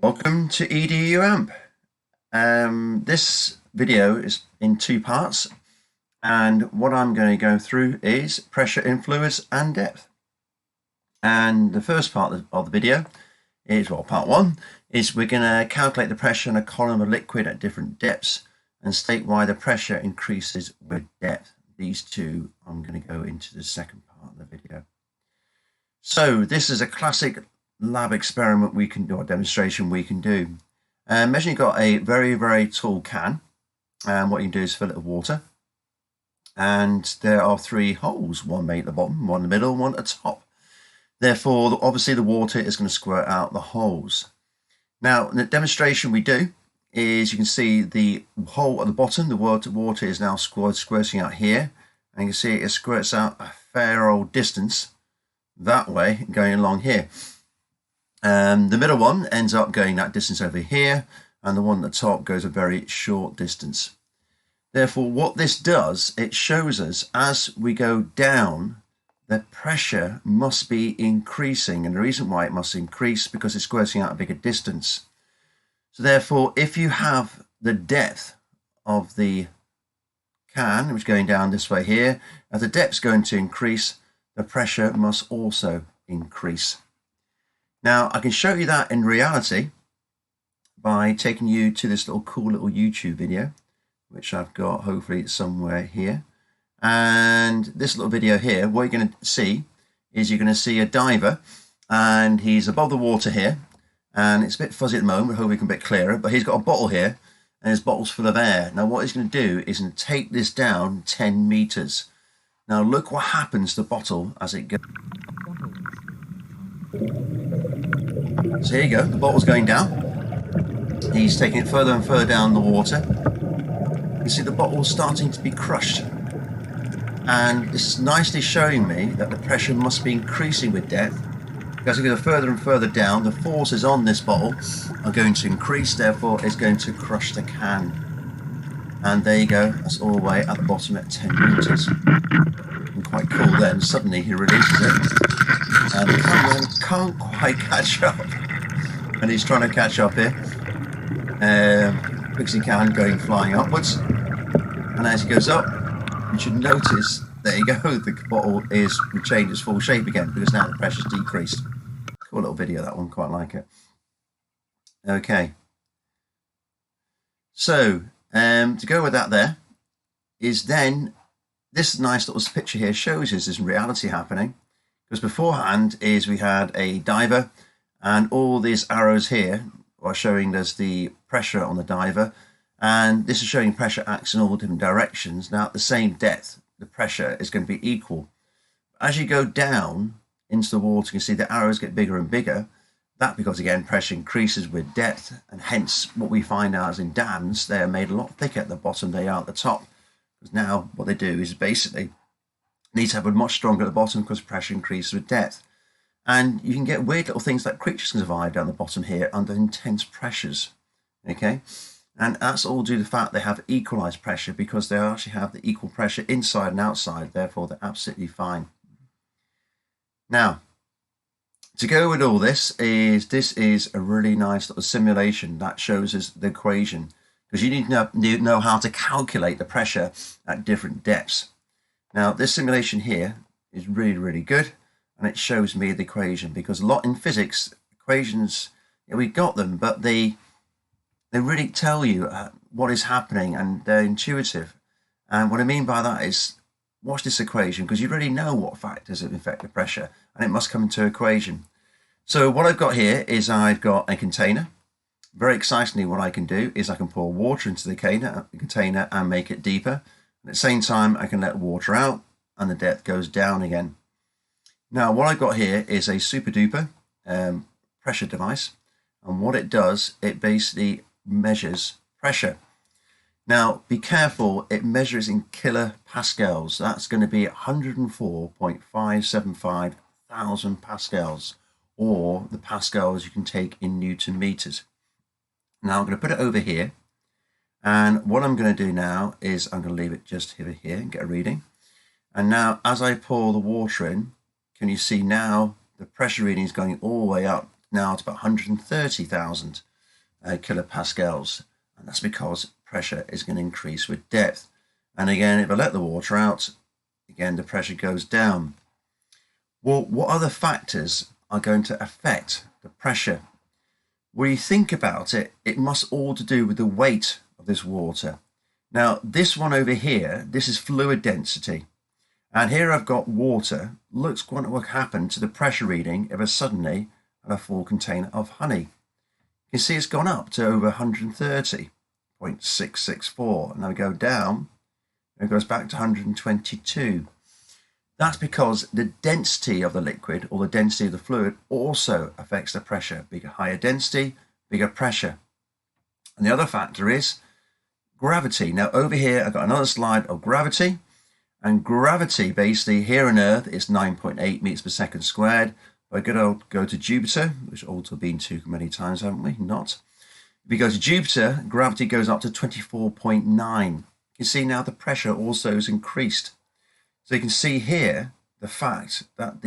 Welcome to EDU AMP. This video is in two parts, and what I'm going to go through is pressure in fluids and depth. And the first part of the video is, well, part one, is we're going to calculate the pressure in a column of liquid at different depths and state why the pressure increases with depth. These two I'm going to go into the second part of the video. So this is a classic lab experiment we can do, or demonstration we can do. Imagine you've got a very tall can, and what you can do is fill it with water, and there are three holes, one made at the bottom, one in the middle, one at the top. Therefore, obviously the water is going to squirt out the holes. Now, the demonstration we do is you can see the hole at the bottom, the water is now squirting out here, and you can see it squirts out a fair old distance that way, going along here. The middle one ends up going that distance over here, and the one at the top goes a very short distance. Therefore, what this does, it shows us as we go down, the pressure must be increasing, and the reason why it must increase because it's squirting out a bigger distance. So therefore, if you have the depth of the can, which is going down this way here, as the depth's going to increase, the pressure must also increase. Now, I can show you that in reality by taking you to this cool little YouTube video, which I've got hopefully somewhere here. And this little video here, what you're going to see is you're going to see a diver, and he's above the water here, and it's a bit fuzzy at the moment, but hopefully it can be a bit clearer, but he's got a bottle here, and his bottle's full of air. Now, what he's going to do is going to take this down 10 meters. Now, look what happens to the bottle as it goes. So here you go, the bottle's going down. He's taking it further and further down the water. You see the bottle's starting to be crushed. And this is nicely showing me that the pressure must be increasing with depth. As we go further and further down, the forces on this bottle are going to increase, therefore it's going to crush the can. And there you go, that's all the way at the bottom at 10 meters. And quite cool then, suddenly he releases it. And the cameraman can't quite catch up. And he's trying to catch up here. Because he can, going flying upwards. And as he goes up, you should notice, there you go, the bottle is changed its full shape again, because now the pressure's decreased. Cool little video, that one, quite like it. Okay. So, to go with that there, is then, this nice little picture here shows us this reality happening. Because beforehand is we had a diver, and all these arrows here are showing us the pressure on the diver, and this is showing pressure acts in all different directions. Now at the same depth, the pressure is going to be equal. As you go down into the water, you can see the arrows get bigger and bigger. That because again pressure increases with depth, and hence what we find out is in dams they are made a lot thicker at the bottom than they are at the top. Because now what they do is basically need to have a much stronger at the bottom because pressure increases with depth. And you can get weird little things like creatures can survive down the bottom here under intense pressures. Okay, and that's all due to the fact they have equalized pressure because they actually have the equal pressure inside and outside, therefore they're absolutely fine. Now, to go with all this is a really nice little simulation that shows us the equation, because you need to know how to calculate the pressure at different depths. Now, this simulation here is really good, and it shows me the equation, because a lot in physics, equations, we got them, but they really tell you what is happening, and they're intuitive. And what I mean by that is, watch this equation, because you really know what factors affect the pressure, and it must come into equation. So what I've got here is I've got a container. Very excitingly, what I can do is I can pour water into the container and make it deeper. At the same time, I can let water out and the depth goes down again. Now, what I've got here is a super duper pressure device. And what it does, it basically measures pressure. Now, be careful, it measures in kilopascals. That's going to be 104.575 thousand pascals, or the pascals you can take in Newton meters. Now, I'm going to put it over here. And what I'm going to do now is I'm going to leave it just here and get a reading. And now as I pour the water in, can you see now the pressure reading is going all the way up now to about 130,000. kilopascals, and that's because pressure is going to increase with depth. And again, if I let the water out, again the pressure goes down. Well, what other factors are going to affect the pressure? When you think about it, it must all to do with the weight of this water. Now, this one over here, this is fluid density. And here I've got water. Looks what will happen to the pressure reading if I suddenly had a full container of honey. You can see it's gone up to over 130.664. Now we go down, it goes back to 122. That's because the density of the liquid or the density of the fluid also affects the pressure. Bigger, higher density, bigger pressure. And the other factor is gravity. Now over here, I've got another slide of gravity. And gravity, basically, here on Earth is 9.8 meters per second squared. We're going to go to Jupiter, which we've also been to many times, haven't we? Not. If you go to Jupiter, gravity goes up to 24.9. You can see now the pressure also is increased. So you can see here the fact that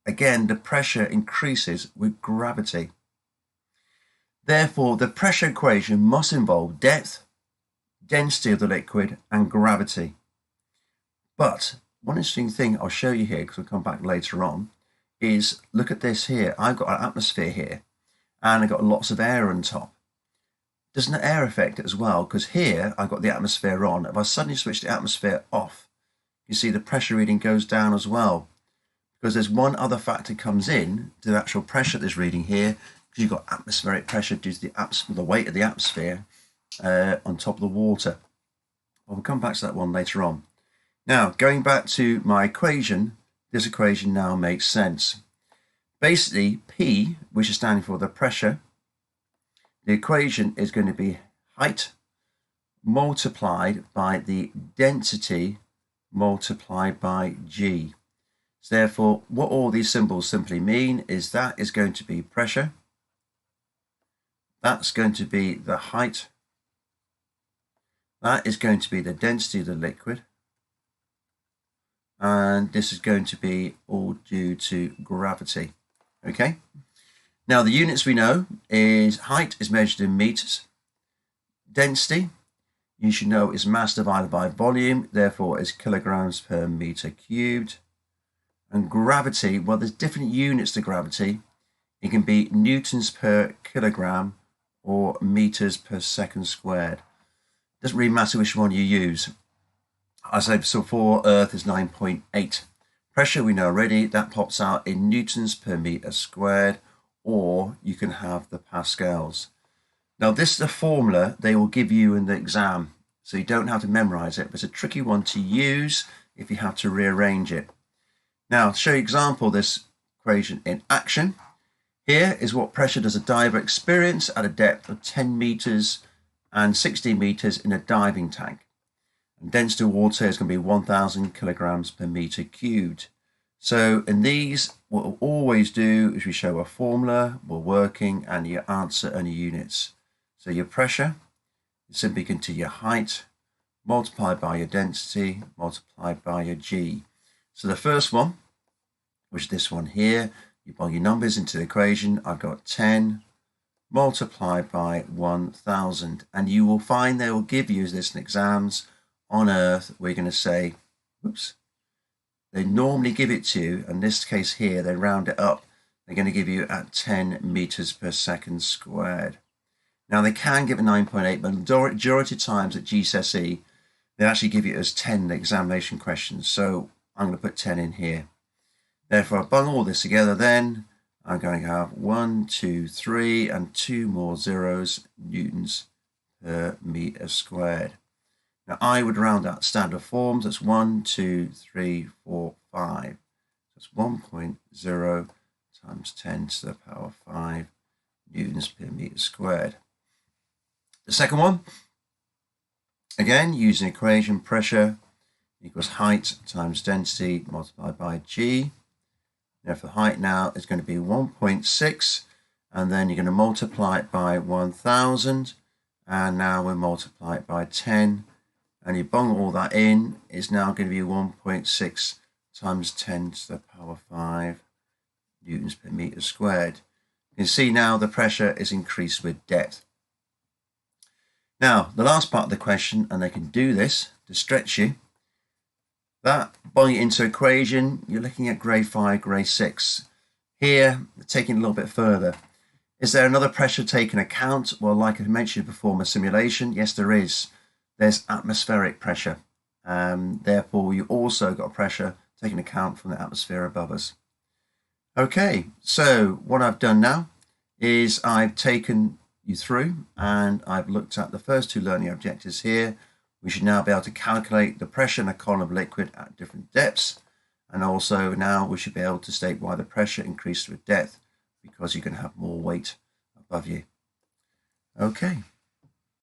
again, the pressure increases with gravity. Therefore, the pressure equation must involve depth, density of the liquid, and gravity. But one interesting thing I'll show you here, because we'll come back later on, is look at this here. I've got an atmosphere here, and I've got lots of air on top. Doesn't the air affect it as well? Because here I've got the atmosphere on. If I suddenly switch the atmosphere off, you see the pressure reading goes down as well. Because there's one other factor comes in to the actual pressure that's reading here, because you've got atmospheric pressure due to the weight of the atmosphere on top of the water. Well, we'll come back to that one later on. Now, going back to my equation, this equation now makes sense. Basically, P, which is standing for the pressure, the equation is going to be height multiplied by the density multiplied by G. So therefore, what all these symbols simply mean is that is going to be pressure, that's going to be the height, that is going to be the density of the liquid, and this is going to be all due to gravity. Okay, now the units we know is height is measured in meters, density you should know is mass divided by volume, therefore is kilograms per meter cubed, and gravity, well, there's different units to gravity. It can be newtons per kilogram or meters per second squared. Doesn't really matter which one you use. I said, so for Earth is 9.8. Pressure we know already, that pops out in newtons per meter squared, or you can have the pascals. Now this is the formula they will give you in the exam, so you don't have to memorize it, but it's a tricky one to use if you have to rearrange it. Now to show you an example of this equation in action, here is what pressure does a diver experience at a depth of 10 meters and 60 meters in a diving tank. And density of water is going to be 1,000 kilograms per meter cubed. So in these, what we'll always do is we show a formula, we're working, and your answer and your units. So your pressure is simply equal to your height multiplied by your density multiplied by your G. So the first one, which is this one here, you plug your numbers into the equation. I've got 10 multiplied by 1,000, and you will find they will give you this in exams on Earth. We're going to say, oops, they normally give it to you, in this case here, they round it up. They're going to give you at 10 meters per second squared. Now they can give it 9.8, but majority of times at GCSE, they actually give you it as 10 in the examination questions. So I'm going to put 10 in here. Therefore, I bung all this together, then I'm going to have 1, 2, 3, and 2 more zeros, newtons per meter squared. Now I would round out standard forms. That's 1, 2, 3, 4, 5. That's 1.0 times 10 to the power 5 newtons per meter squared. The second one, again, using equation, pressure equals height times density multiplied by G. Now for height now is going to be 1.6, and then you're going to multiply it by 1,000, and now we'll multiply it by 10, and you bung all that in, it's now going to be 1.6 times 10 to the power 5 newtons per meter squared. You can see now the pressure is increased with depth. Now, the last part of the question, and they can do this to stretch you, that boiling it into equation, you're looking at grade 5, grade 6. Here, taking it a little bit further. Is there another pressure taken account? Well, like I mentioned before in my simulation, yes, there is. There's atmospheric pressure. Therefore, you also got pressure taken account from the atmosphere above us. Okay, so what I've done now is I've taken you through and I've looked at the first two learning objectives here. We should now be able to calculate the pressure in a column of liquid at different depths. And also now we should be able to state why the pressure increased with depth, because you're going to have more weight above you. Okay.